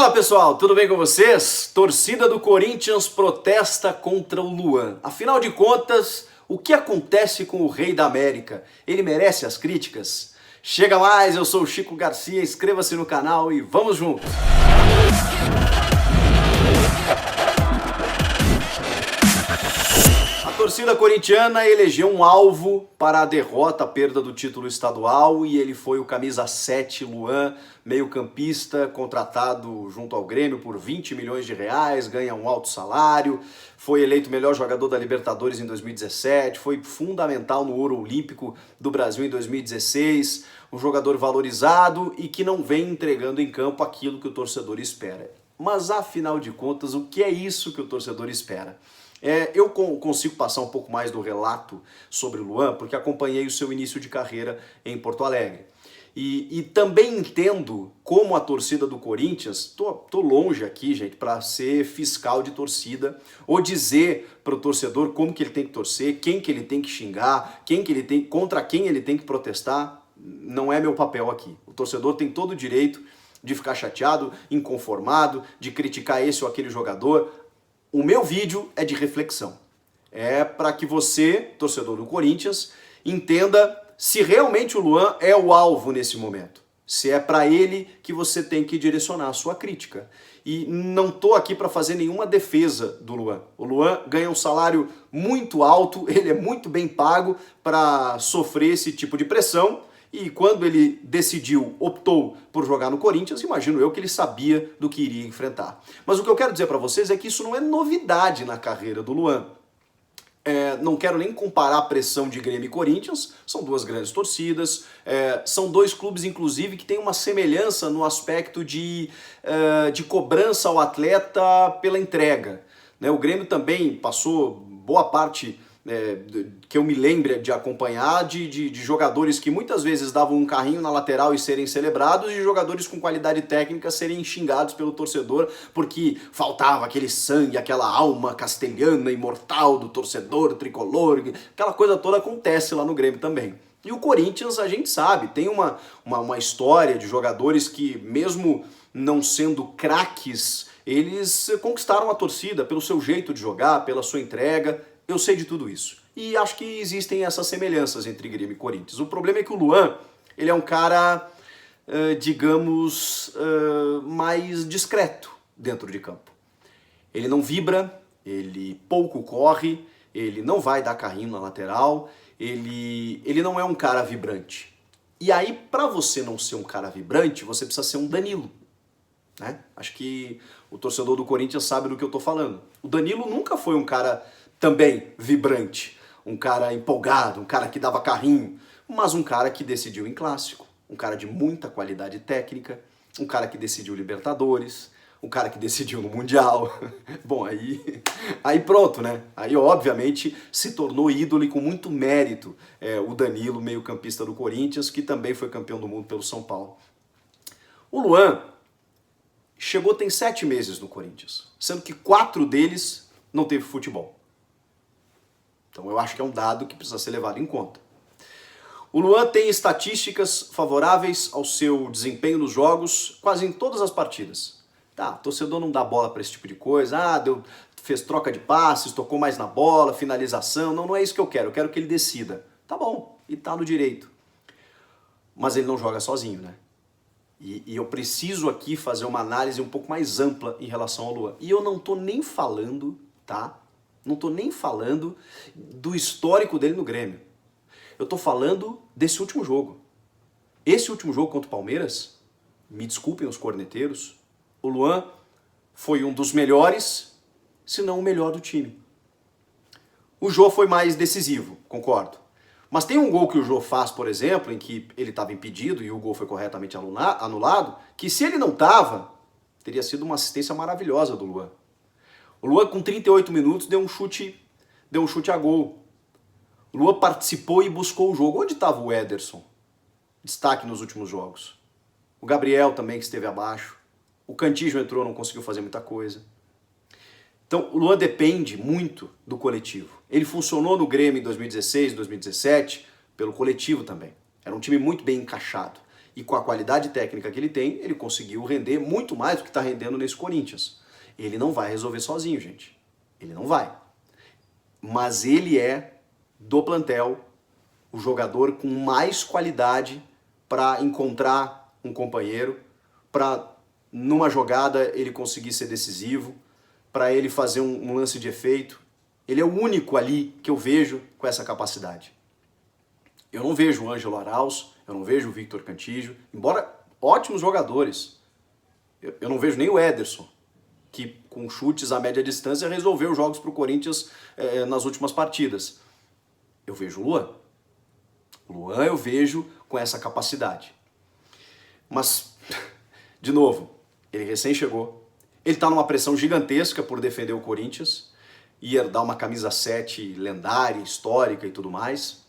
Fala pessoal, tudo bem com vocês? Torcida do Corinthians protesta contra o Luan. Afinal de contas, o que acontece com o Rei da América? Ele merece as críticas? Chega mais, eu sou o Chico Garcia, inscreva-se no canal e vamos juntos! A torcida corintiana elegeu um alvo para a derrota, a perda do título estadual, e ele foi o camisa 7 Luan, meio-campista, contratado junto ao Grêmio por 20 milhões de reais, ganha um alto salário, foi eleito melhor jogador da Libertadores em 2017, foi fundamental no Ouro Olímpico do Brasil em 2016, um jogador valorizado e que não vem entregando em campo aquilo que o torcedor espera. Mas afinal de contas, o que é isso que o torcedor espera? Eu consigo passar um pouco mais do relato sobre o Luan, porque acompanhei o seu início de carreira em Porto Alegre. E também entendo como a torcida do Corinthians, tô longe aqui, gente, para ser fiscal de torcida, ou dizer para o torcedor como que ele tem que torcer, quem que ele tem que xingar, contra quem ele tem que protestar, não é meu papel aqui. O torcedor tem todo o direito de ficar chateado, inconformado, de criticar esse ou aquele jogador. O meu vídeo é de reflexão. É para que você, torcedor do Corinthians, entenda se realmente o Luan é o alvo nesse momento. Se é para ele que você tem que direcionar a sua crítica. E não estou aqui para fazer nenhuma defesa do Luan. O Luan ganha um salário muito alto, ele é muito bem pago para sofrer esse tipo de pressão. E quando ele optou por jogar no Corinthians, imagino eu que ele sabia do que iria enfrentar. Mas o que eu quero dizer para vocês é que isso não é novidade na carreira do Luan. Não quero nem comparar a pressão de Grêmio e Corinthians, são duas grandes torcidas, são dois clubes, inclusive, que têm uma semelhança no aspecto de cobrança ao atleta pela entrega. O Grêmio também passou boa parte... que eu me lembre de acompanhar de jogadores que muitas vezes davam um carrinho na lateral e serem celebrados, e jogadores com qualidade técnica serem xingados pelo torcedor porque faltava aquele sangue, aquela alma castelhana, imortal do torcedor tricolor, aquela coisa toda acontece lá no Grêmio também. E o Corinthians, a gente sabe, tem uma história de jogadores que, mesmo não sendo craques, eles conquistaram a torcida pelo seu jeito de jogar, pela sua entrega. Eu sei de tudo isso. E acho que existem essas semelhanças entre Grêmio e Corinthians. O problema é que o Luan, ele é um cara, digamos, mais discreto dentro de campo. Ele não vibra, ele pouco corre, ele não vai dar carrinho na lateral, ele não é um cara vibrante. E aí, para você não ser um cara vibrante, você precisa ser um Danilo. Né? Acho que o torcedor do Corinthians sabe do que eu estou falando. O Danilo nunca foi um cara... também vibrante, um cara empolgado, um cara que dava carrinho, mas um cara que decidiu em clássico, um cara de muita qualidade técnica, um cara que decidiu Libertadores, um cara que decidiu no Mundial. Bom, aí pronto, né? Aí obviamente se tornou ídolo e com muito mérito o Danilo, meio-campista do Corinthians, que também foi campeão do mundo pelo São Paulo. O Luan tem 7 meses no Corinthians, sendo que 4 deles não teve futebol. Então eu acho que é um dado que precisa ser levado em conta. O Luan tem estatísticas favoráveis ao seu desempenho nos jogos quase em todas as partidas. Tá, o torcedor não dá bola para esse tipo de coisa, fez troca de passes, tocou mais na bola, finalização, não é isso que eu quero que ele decida. Tá bom, e tá no direito. Mas ele não joga sozinho, né? E eu preciso aqui fazer uma análise um pouco mais ampla em relação ao Luan. E eu não tô nem falando, tá? Não estou nem falando do histórico dele no Grêmio. Eu estou falando desse último jogo. Esse último jogo contra o Palmeiras, me desculpem os corneteiros, o Luan foi um dos melhores, se não o melhor do time. O Jô foi mais decisivo, concordo. Mas tem um gol que o Jô faz, por exemplo, em que ele estava impedido e o gol foi corretamente anulado, que se ele não estava, teria sido uma assistência maravilhosa do Luan. O Luan, com 38 minutos, deu um chute a gol. O Luan participou e buscou o jogo. Onde estava o Ederson? Destaque nos últimos jogos. O Gabriel também, que esteve abaixo. O Cantillo entrou, não conseguiu fazer muita coisa. Então, o Luan depende muito do coletivo. Ele funcionou no Grêmio em 2016, 2017, pelo coletivo também. Era um time muito bem encaixado. E com a qualidade técnica que ele tem, ele conseguiu render muito mais do que está rendendo nesse Corinthians. Ele não vai resolver sozinho, gente. Ele não vai. Mas ele é, do plantel, o jogador com mais qualidade para encontrar um companheiro, para numa jogada ele conseguir ser decisivo, para ele fazer um lance de efeito. Ele é o único ali que eu vejo com essa capacidade. Eu não vejo o Ângelo Arauz, eu não vejo o Victor Cantillo, embora ótimos jogadores. Eu não vejo nem o Ederson, que com chutes a média distância resolveu jogos para o Corinthians nas últimas partidas. Eu vejo o Luan. O Luan eu vejo com essa capacidade. Mas, de novo, ele recém chegou, ele está numa pressão gigantesca por defender o Corinthians, e herdar uma camisa 7 lendária, histórica e tudo mais,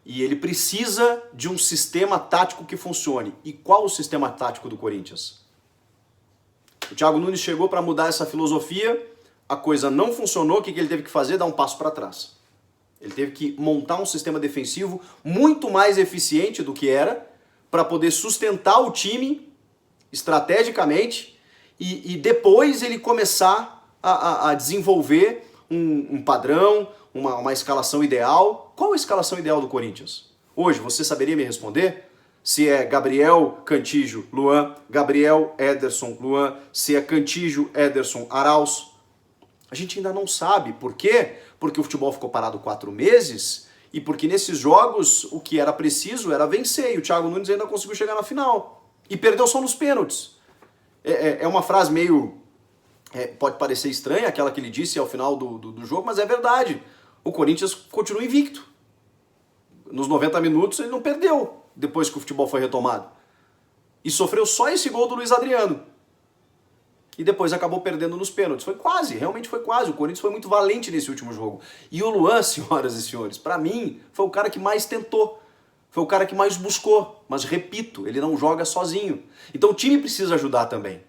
e ele precisa de um sistema tático que funcione. E qual o sistema tático do Corinthians? O Thiago Nunes chegou para mudar essa filosofia, a coisa não funcionou, o que ele teve que fazer? Dar um passo para trás. Ele teve que montar um sistema defensivo muito mais eficiente do que era, para poder sustentar o time estrategicamente e depois ele começar a desenvolver um padrão, uma escalação ideal. Qual a escalação ideal do Corinthians? Hoje, você saberia me responder? Se é Gabriel, Cantillo, Luan, Gabriel, Ederson, Luan, se é Cantillo, Ederson, Arauz. A gente ainda não sabe. Por quê? Porque o futebol ficou parado 4 meses e porque nesses jogos o que era preciso era vencer. E o Thiago Nunes ainda conseguiu chegar na final. E perdeu só nos pênaltis. É uma frase meio... pode parecer estranha, aquela que ele disse ao final do jogo, mas é verdade. O Corinthians continua invicto. Nos 90 minutos ele não perdeu depois que o futebol foi retomado. E sofreu só esse gol do Luiz Adriano. E depois acabou perdendo nos pênaltis. Foi quase, realmente foi quase. O Corinthians foi muito valente nesse último jogo. E o Luan, senhoras e senhores, para mim, foi o cara que mais tentou. Foi o cara que mais buscou. Mas repito, ele não joga sozinho. Então o time precisa ajudar também.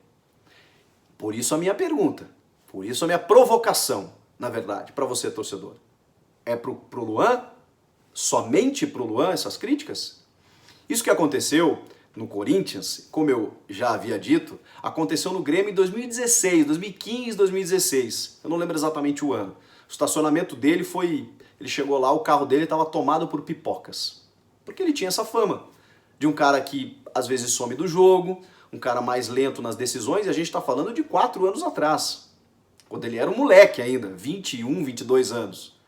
Por isso a minha pergunta, por isso a minha provocação, na verdade, para você, torcedor. É pro Luan? Somente pro Luan essas críticas? Isso que aconteceu no Corinthians, como eu já havia dito, aconteceu no Grêmio em 2016, 2015, 2016. Eu não lembro exatamente o ano. O estacionamento dele foi... Ele chegou lá, o carro dele estava tomado por pipocas. Porque ele tinha essa fama de um cara que às vezes some do jogo, um cara mais lento nas decisões, e a gente está falando de 4 anos atrás, quando ele era um moleque ainda, 21, 22 anos.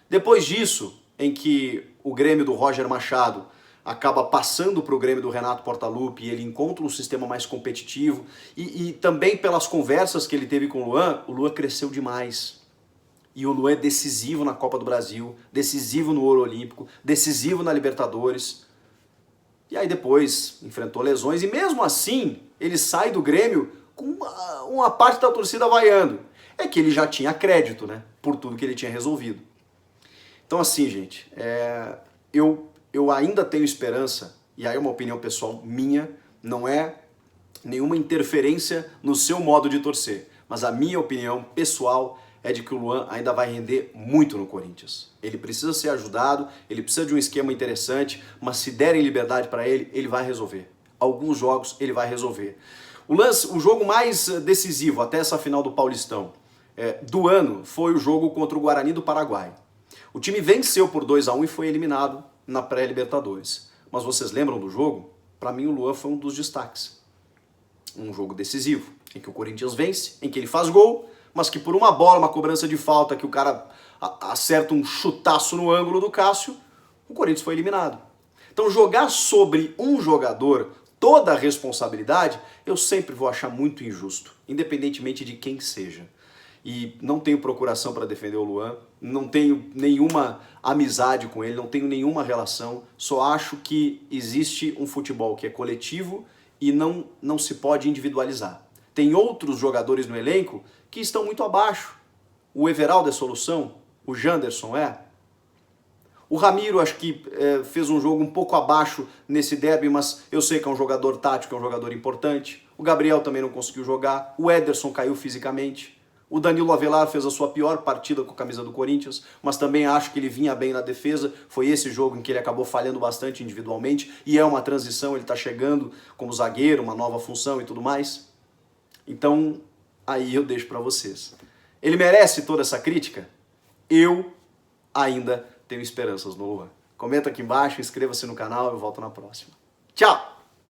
Depois disso, em que o Grêmio do Roger Machado acaba passando para o Grêmio do Renato Portaluppi e ele encontra um sistema mais competitivo, e também pelas conversas que ele teve com o Luan cresceu demais. E o Luan é decisivo na Copa do Brasil, decisivo no Ouro Olímpico, decisivo na Libertadores. E aí depois enfrentou lesões e mesmo assim ele sai do Grêmio com uma parte da torcida vaiando. É que ele já tinha crédito, né? Por tudo que ele tinha resolvido. Então assim, gente, eu ainda tenho esperança, e aí é uma opinião pessoal minha, não é nenhuma interferência no seu modo de torcer, mas a minha opinião pessoal é de que o Luan ainda vai render muito no Corinthians. Ele precisa ser ajudado, ele precisa de um esquema interessante, mas se derem liberdade para ele, ele vai resolver. Alguns jogos ele vai resolver. O jogo mais decisivo até essa final do Paulistão do ano foi o jogo contra o Guarani do Paraguai. O time venceu por 2-1 e foi eliminado na pré-Libertadores. Mas vocês lembram do jogo? Para mim o Luan foi um dos destaques. Um jogo decisivo, em que o Corinthians vence, em que ele faz gol, mas que por uma bola, uma cobrança de falta, que o cara acerta um chutaço no ângulo do Cássio, o Corinthians foi eliminado. Então jogar sobre um jogador toda a responsabilidade, eu sempre vou achar muito injusto, independentemente de quem seja. E não tenho procuração para defender o Luan, não tenho nenhuma amizade com ele, não tenho nenhuma relação, só acho que existe um futebol que é coletivo e não se pode individualizar. Tem outros jogadores no elenco que estão muito abaixo. O Everaldo é solução, o Janderson é. O Ramiro acho que fez um jogo um pouco abaixo nesse derby, mas eu sei que é um jogador tático, é um jogador importante. O Gabriel também não conseguiu jogar, o Ederson caiu fisicamente. O Danilo Avelar fez a sua pior partida com a camisa do Corinthians, mas também acho que ele vinha bem na defesa. Foi esse jogo em que ele acabou falhando bastante individualmente, e é uma transição, ele está chegando como zagueiro, uma nova função e tudo mais. Então, aí eu deixo para vocês. Ele merece toda essa crítica? Eu ainda tenho esperanças no Luan. Comenta aqui embaixo, inscreva-se no canal, eu volto na próxima. Tchau!